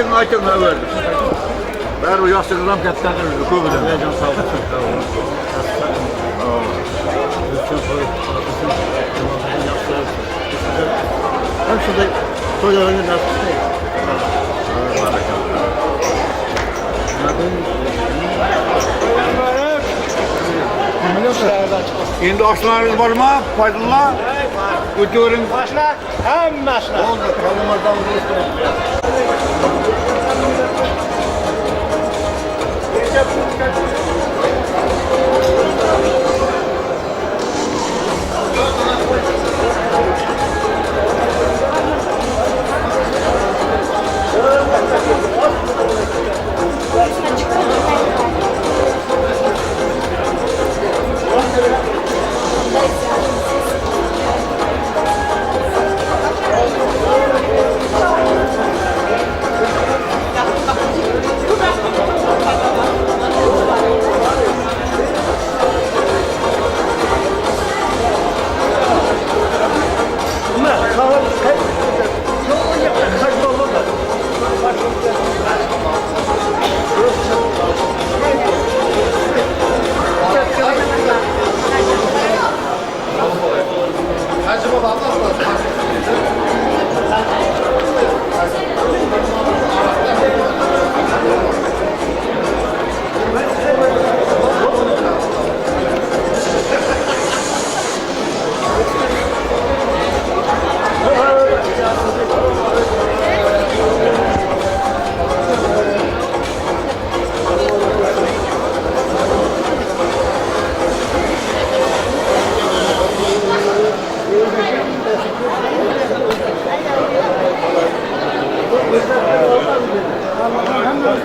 Överdim aytın överdim. Ben o yastığından ketlerden köbüden. Can sağ olun. Hem şurada toylarını nasıl şey? Şimdi aşılarınız var mı? Faydalı. Götürün. Başla. Hem başla. Oldu. Kalmadan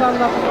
Allah.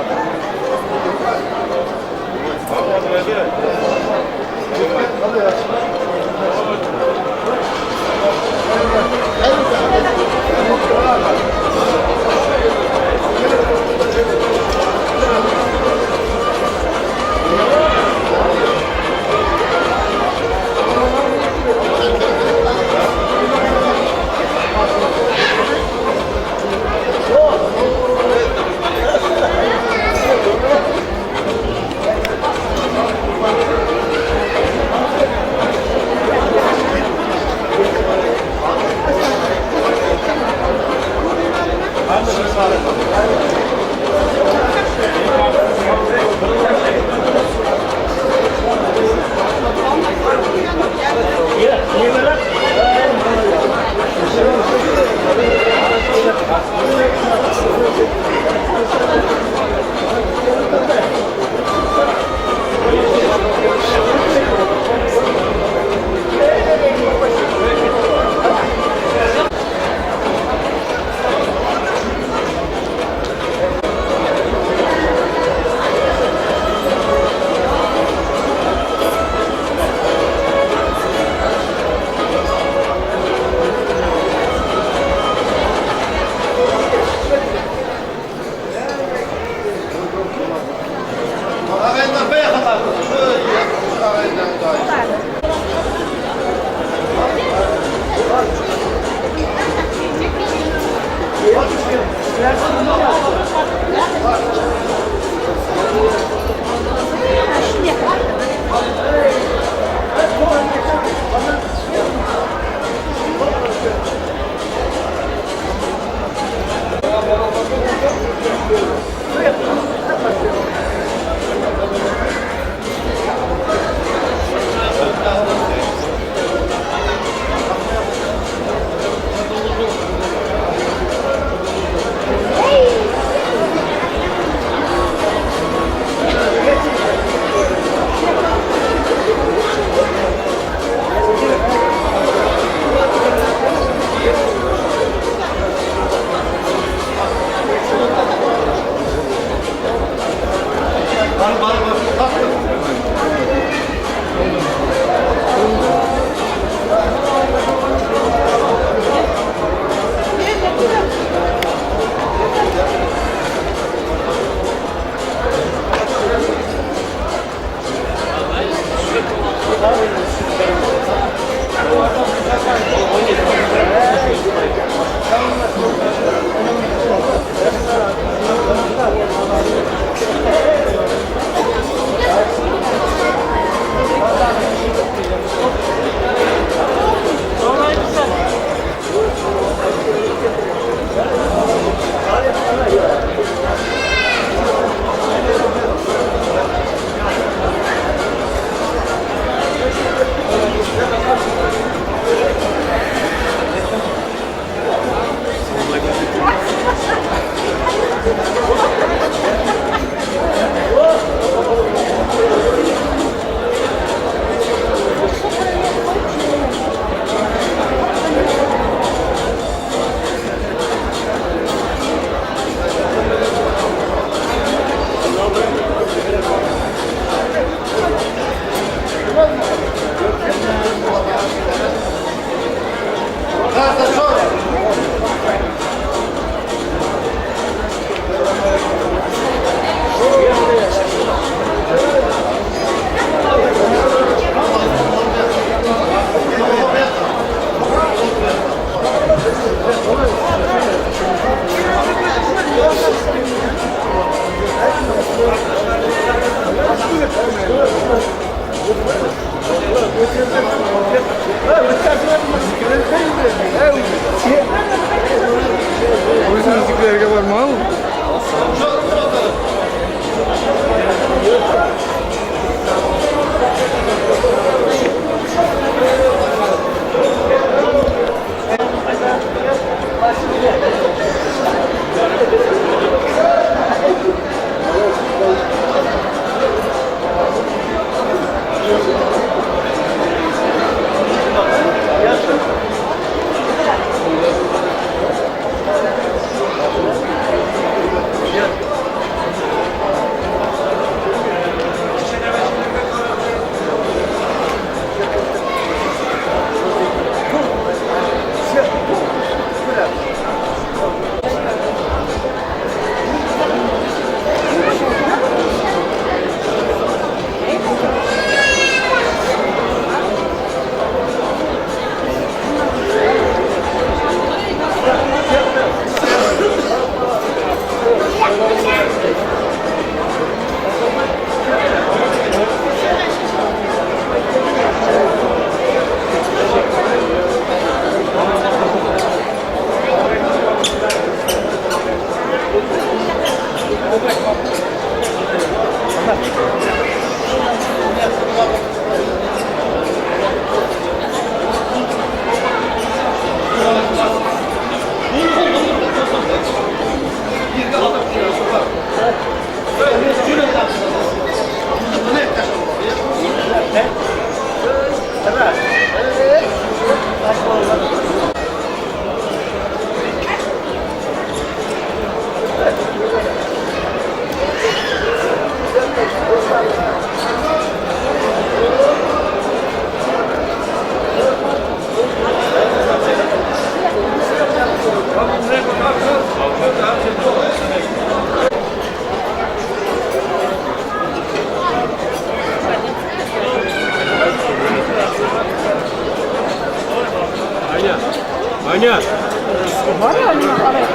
Var ya onun arası.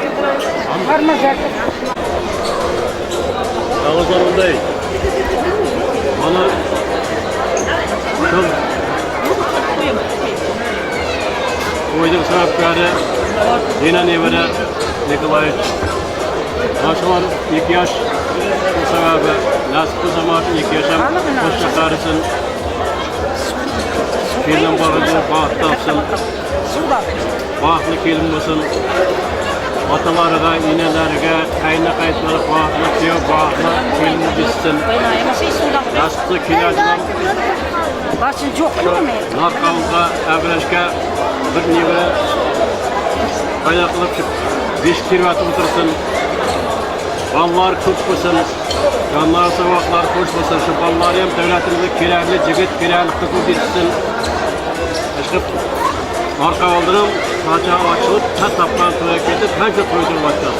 Varmaz artık. Ağızlar değil. Bana çok koyduk sebepleri yine nevere Nikolaevich Başlar 2 yaş bu sebebi nasip bu zaman 2 yaşam hoş çakarsın. Kelin barıcı bağıttasın. Bağıtlı kelin olsun. Atalarına, inelerine, kayna kayıtları bağıtlı diyor, bağıtlı kelin bitsin. Nasipli kilacılar Başın çok değil mi? Narkavga, Ebreşke bir neve kaynaklık 5 kirvat otursun. Ballar kutmasın, canlar sabahlar koşmasın. Şu ballar hem devletimizde kirarlı, cigit kirarlı kutlu bitsin. Aşkım, marka aldırım, saça açılıp, tat tapkan toya ketip, bence toydurma açacağız.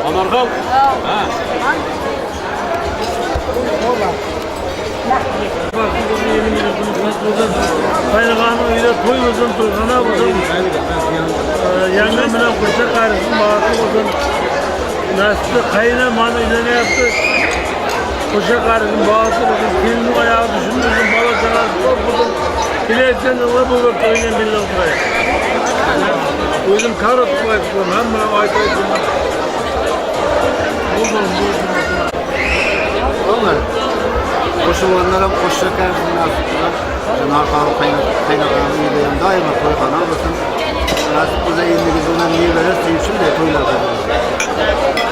Anarkal? Ha. Kaynağını öyle toy uzun, turgana uzun. Yangın bilen kuşa karışsın, bağırtı uzun. Nasipte kayına manı ile ne yaptı? Kuşa karışsın, bağırtı uzun. Kelinin ayağı düşündürsün, bala canası çok uzun. Bilekten ılı bulur, toyla bilin oturayım. Özüm kar oturmayı tutuyorum, hem bana ayta ettim. Buldum. Onlar koşulanlara koşu karşısında aslında Cenab-ı kaynaklarını iyileyen daima toykana bakın. Nasip bize iyiliği bundan niye verirse için de toylar kazanır.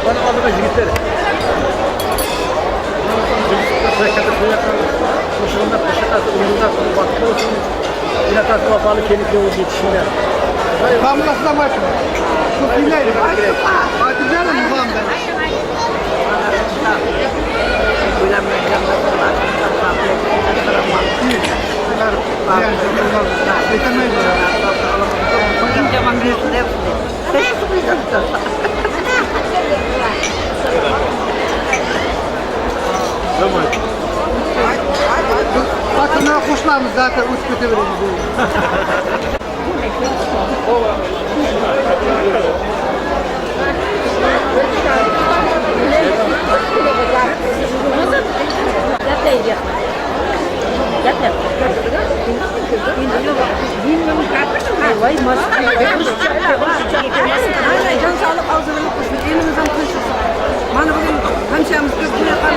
Bana alıma yigitler. Sekete koyaklar, koşulunda koşakası, uyumda bakıyor olsun. Yine tasma bağlı kelikli olur yetişimler. Ben bu nasıl da başım? Çok iyiydi. Hadi canım babam ben. Bakın kuşlarımız zaten uç kötü veririz. Can sağlık ağzını kuşun, elimizden kuşusun. Bana bugün hemşehemiz kızgın yapan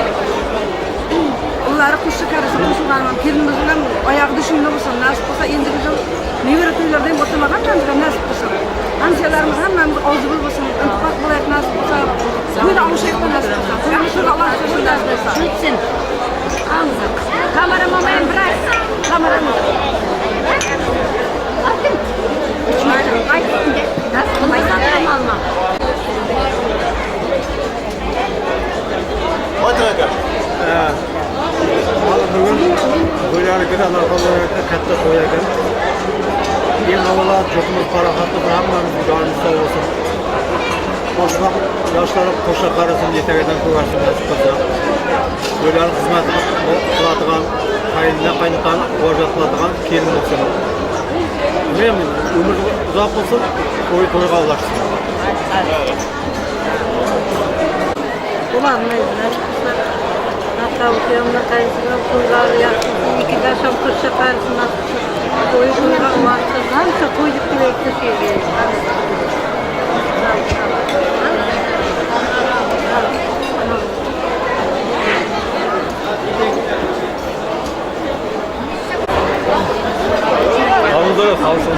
onları kuş çıkarırsa kuşulanmam. Kelimizin ayağı düşünme olsun, nasip olsa indi bizim nevere tüylerden oturmadan kendine nasip olsun. Hemşehlerimiz hemmemiz ağzı bul olsun, intifak bulayıp nasip olsa. Böyle alışayıkla nasip olsa. Kuyumuşur Allah sözü nasip olsa. Şütsin. Anladım. Kameramı bırak. Kameramı. Atın. Nasıl? Maydan almam. Bugün böyle hareketler olarak katta koyarken en havalar çokumuz parahatlı bırakmamız canımız sağ olsun. Boşuna yaşları koşa karısın yeterden koyarsın nasip olsa. Böyle hizmet kılatıgan, kaynatan, borcatılatıgan kelin olsun. Memnun, ömür uzak olsun, toyga ulaşsın. Ulan mezunlar. Hatta bu yanına kayısına kuyular yaklaşık 2 yaşam kırşa kayısına koyduğunda ulaştı. Hamsa koyduk bile ekleşiyor. Havuzda da sağ olsun.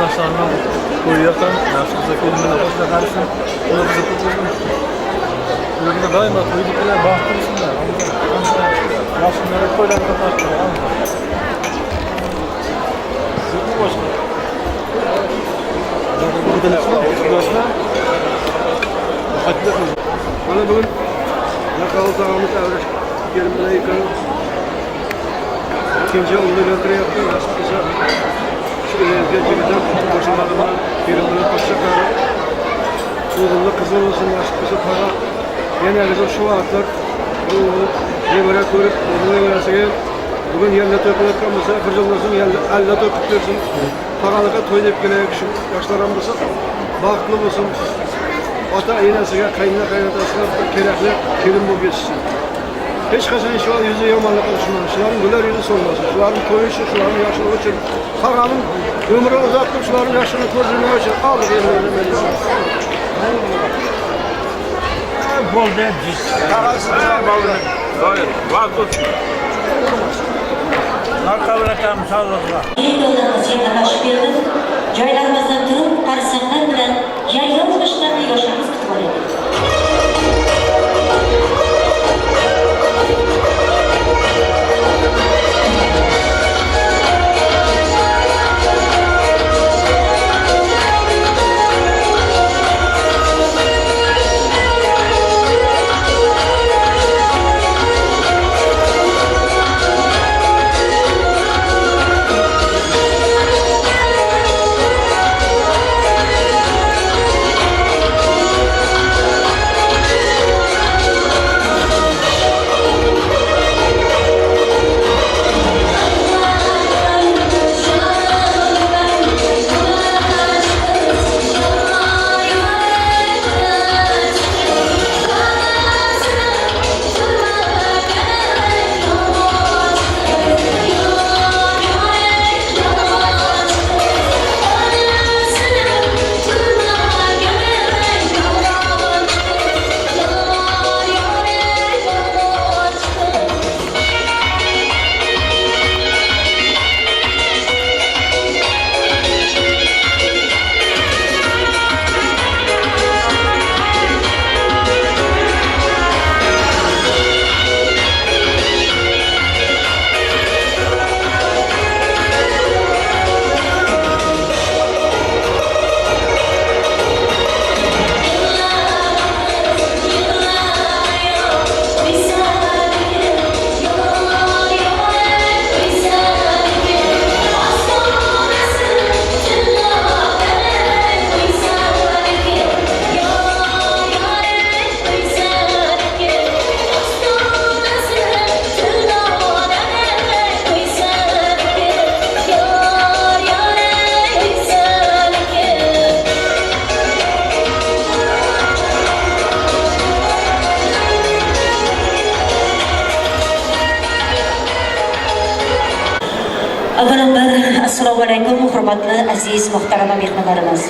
Yaşlarına koyuyorsan, yaşlıca kendine başla karışın, onu bize tutulsun. Öyle daima koyduklarına baktırsınlar. Yaşlılara koyulan kapattılar. Zırhlı başka. Buradan içine başına. Hakikaten. Bana bugün yakalı tağımız evreş yerimden yıkanıp ikinci oğlu götürü yaptım. Aslında şu ileride cebiden boşanmadıma birimine koşacaklar. Oğlumda kızım olsun aslında para. Yine bizim şu atlar oğlu ne böyle koyup oğluna göre bugün yerine tökülürken mesela fırcılmasın, elle tökülürsün. Paralıka toylayıp gene yakışın. Yaşlarımızı baklı olsun. Ata iğnesine, kaynına kaynatasına kerekli kelim bu geçsin. Hiç kaçan şu an yüzü yamanlık oluşmamış. Şuların güler yüzü solmasın. Şuların toyuşu, şuların yaşını için. Paranın ömrü uzattım, şuların yaşını koruduğunu için. Aldık elimlerine. Bol dencis. Arka bırakalım sağlıkla. Yollarımız yakınlaşıp geldik. Joylarımızdan durup, karısanlar bilen yayılmış başlarında yaşamımız kutlu edildi. Avvalambor assalomu alaykum hurmatli aziz muhtarama mehmonlarimiz.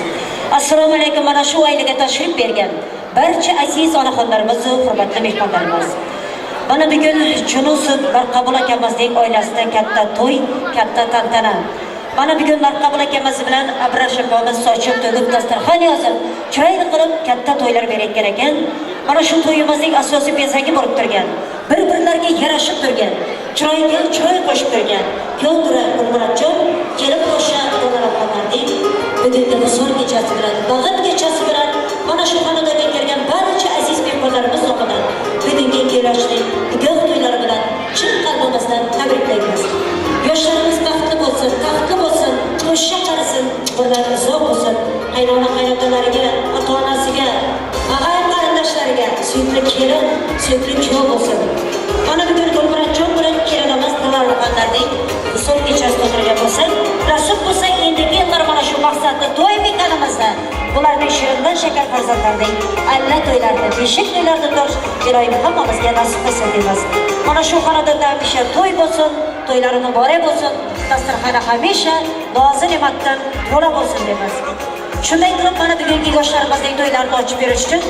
Assalomu alaykum mana shu oilaga tashrif bergan barcha aziz onaxonlarimiz va hurmatli mehmonlarimiz. Mana bugun Junusov Marqabul akamizning oilasida katta to'y, katta tantana. Mana bugun Marqabul akamiz bilan abrashibamiz sochib to'lib dasturxon yozib, chiroyli qilib katta to'ylar berayotgan ekan. Mana shu to'yimizning asosiy bezagi bo'lib turgan. Bir-birlariga yarashib turgan. Chiroyga chiroy qo'shib turgan. Ko'ndira Muratjon kelib qo'sha do'laroqlarning bugungi huzur kechasi bilan, bag'at kechasi bilan mana shu xonadonga kelgan barcha aziz mehmonlarimiz nomidan bugungi kelishli goh to'ylari bilan chin qalbimizdan tabriklaymiz. Yoshlarimiz baxtli bo'lsin, taxtli bo'lsin, qo'shsha qarasin, ular uzoq bo'lsin. Qaynona qaynonalariga, ota-onasiga, og'ay qarindoshlariga suyukli kelin, suyukli kuyov bo'lsin. Mana bugun Muratjon bilan kelinimiz Do'laroqlarning huzur kechasi o'tirgan bo'lsa, nasib bo'lsa endigi yillar mana shu maqsadda doimiy ekanimizda bularning shirindan shakar farzandlaridek alla to'ylarda, beshik to'ylarda turish iloyim hammamizga nasib qilsin deymiz. Mana shu xonadonda hamisha to'y bo'lsin, to'ylari muborak bo'lsin, dasturxoni hamisha nozi ne'matdan to'la bo'lsin deymiz. Shunday qilib mana bugungi yoshlarimizning to'ylarini ochib berish uchun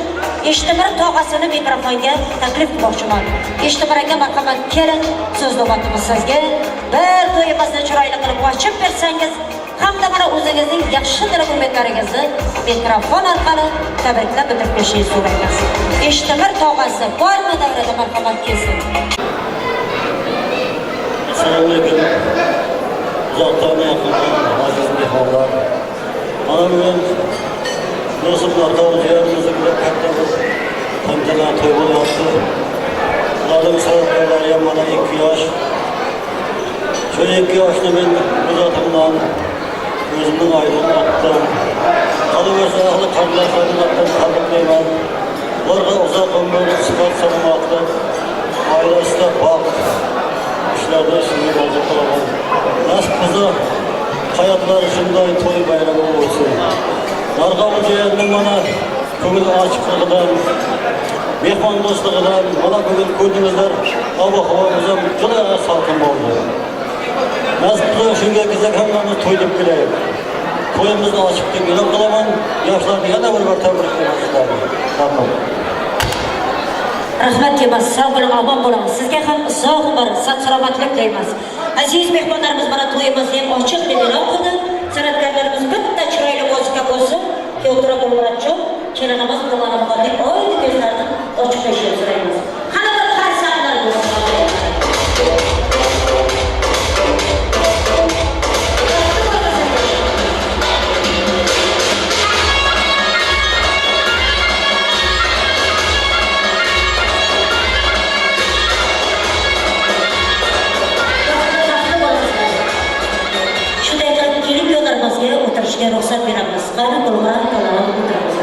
Eshtimir tog'asini mikrofonga taklif qilmoqchiman. Eshtimir aka marhamat kelin, so'z navbatimiz sizga. bir to'yimizni chiroyli qilib ochib bersangiz hamda mana o'zingizning yaxshi hurmatlaringizni mikrofon orqali tabriklab o'tib kelishingizni so'raymiz. Eshtimir tog'asi bormi davrada marhamat kelsin. Assalomu alaykum. Uzoqdan yaqindan aziz mehmonlar. Mana bugun do'stlar tavsiyalarimizni bilan katta bir tantana to'y bo'lyapti. Ularning sabablarlari ham mana 2 yosh. Shu 2 yoshni men uzoqdan o'zimning oilam otdim. Qolaversa ahli qarindoshlardan tabriklayman. Ularga uzoq umr, sihat, salomatlik, oilasida baxt ishlarda shunga rozi qilaman. Nasib qilsa hayotlari shunday to'y bayrami bo'lsin. Narqabujiyanning mana ko'ngil ochiqligidan, mehmon do'stligidan mana bugun ko'rdingizlar, ob-havomiz ham juda salqin bo'ldi. Nasib qilsa shunga kelsak hammamiz to'y deb kelaylik. To'yimizni ochib deb e'lon qilaman. Yoshlarni yana bir tabriklayman sizlarni. Rahmat. Rahmat deymiz, sog' bo'ling, omon bo'ling. Sizga ham uzoq umr, salomatlik tilaymiz. Aziz mehmonlarimiz mana to'yimizni ham ochiq deb e'lon qildi. San'atkorlarimiz bitta chiroyli muzika bo'lsin. Keltirib Muratjon, kelinimiz Muhammad oyni ko'zlarini ochib qo'yishni so'raymiz. Qani bir qarsaklar bo'lsin. O'tirishga ruxsat beramiz. Qani bo'lgan tomondan o'tiramiz.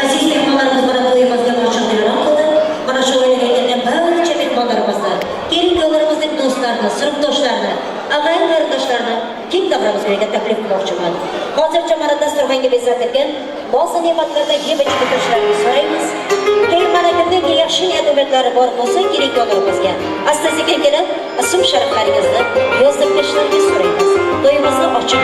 Aziz mehmonlarimiz mana to'yimizga ochiq e'lon qildi. Mana shu o'yinga kelgan barcha mehmonlarimizni, kelin-kuyovlarimizning do'stlarini, sinfdoshlarini, og'ay qarindoshlarni keng davramizga taklif qilmoqchiman. Hozircha mana dasturxonga bezatilgan boza ne'matlardan yeb ichib o'tirishlarini so'raymiz. Keyin mana kimningki yaxshi niyat-umiddlari bor bo'lsa, kelin-kuyovlarimizga asta-sekin kelib, ism-shariflaringizni yozib berishlarini so'raymiz. To'yimizni ochib